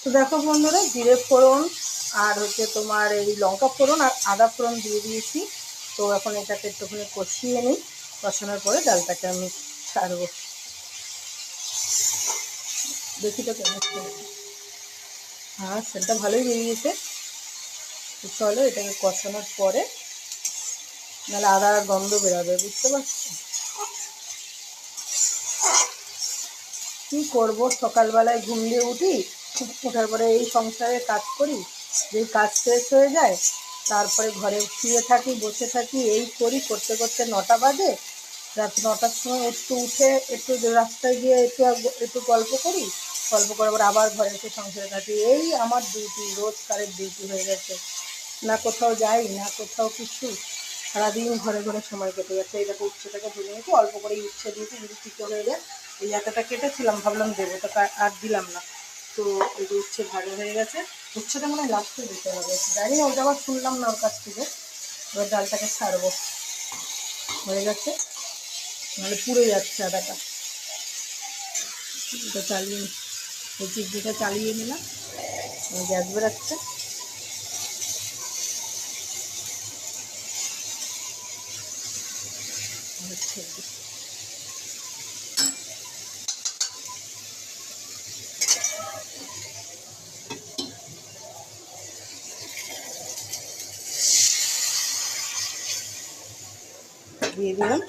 তো দেখো বন্ধুরা, জিরে ফোড়ন আর হচ্ছে তোমার এই লঙ্কা ফোড়ন আর আদা ফোড়ন দিয়ে দিয়েছি। তো এখন এটাকে একটুখানি কষিয়ে নিই। কষানোর পরে ডালটাকে আমি ছাড়বো। দেখি তো কেমন, হ্যাঁ সেটা ভালোই বেরিয়েছে। তো চলো এটাকে কষানোর পরে, নাহলে আদার গন্ধ বেরোবে, বুঝতে পারছো? কী করবো, সকালবেলায় ঘুম দিয়ে উঠি, ওঠার পরে এই সংসারে কাজ করি, যেই কাজ শেষ হয়ে যায় তারপরে ঘরে শুয়ে থাকি, বসে থাকি, এই করি, করতে করতে 9টা বাজে। রাত 9টার সময় একটু উঠে একটু রাস্তায় গিয়ে একটু গল্প করি, গল্প করার পর আবার ঘরে এসে সংসারে থাকি। এই আমার ডিউটি, রোজকারের ডিউটি হয়ে গেছে। না কোথাও যাই, না কোথাও কিছু, সারাদিন ঘরে ঘরে সময় কেটে যাচ্ছে। এই দেখো উচ্ছেটাকে ধুয়ে নিয়েছি, অল্প করেই উচ্ছে দিয়েছি, যদি তিতো হয়ে যায়। এই এতটা কেটেছিলাম, ভাবলাম দেবো, তো আর দিলাম না। তো এই যে উচ্ছে ভাজা হয়ে গেছে। উচ্ছেটা মনে হয় লাস্টে দিতে হবে, জানি না, ওটা আবার শুনলাম না ওর কাছ থেকে। এবার ডালটাকে ছাড়বো, হয়ে গেছে, নাহলে পুড়ে যাচ্ছে আদাটা। এটা চালিয়ে, এই চিপড়িটা চালিয়ে নিলাম, গ্যাস বেরাচ্ছে। দিয়ে দিলাম।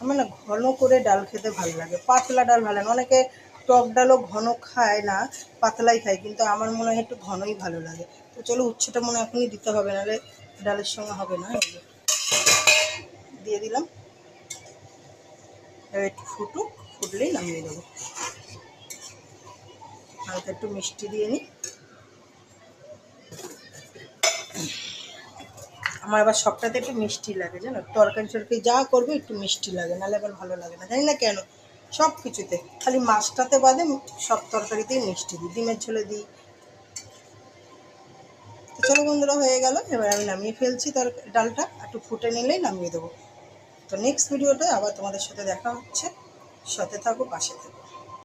আমার না ঘন করে ডাল খেতে ভালো লাগে, পাতলা ডাল ভালো লাগে। অনেকে টক ডালও ঘন খায় না, পাতলাই খায়, কিন্তু আমার মনে হয় একটু ঘনই ভালো লাগে। তো চলো উচ্ছেটা মনে হয় এখনই দিতে হবে, নাহলে ডালের সঙ্গে হবে না। দিয়ে দিলাম, এবার একটু ফুটুক, ফুটলেই নামিয়ে দেবো। হালকা একটু মিষ্টি দিয়ে নিই। আমার আবার সবটাতে একটু মিষ্টি লাগে, জানো, তরকারি টরকারি যা করবে একটু মিষ্টি লাগে, নাহলে আবার ভালো লাগে না, জানি না কেন। সব কিছুতে, খালি মাছটাতে বাদে সব তরকারিতেই মিষ্টি দিই, ডিমের ঝোলে দিই। তো চলো বন্ধুরা, হয়ে গেল। এবার আমি নামিয়ে ফেলছি, ডালটা একটু ফুটে নিলেই নামিয়ে দেবো। তো নেক্সট ভিডিওতে আবার তোমাদের সাথে দেখা হচ্ছে, সাথে থাকো, পাশে থাকো।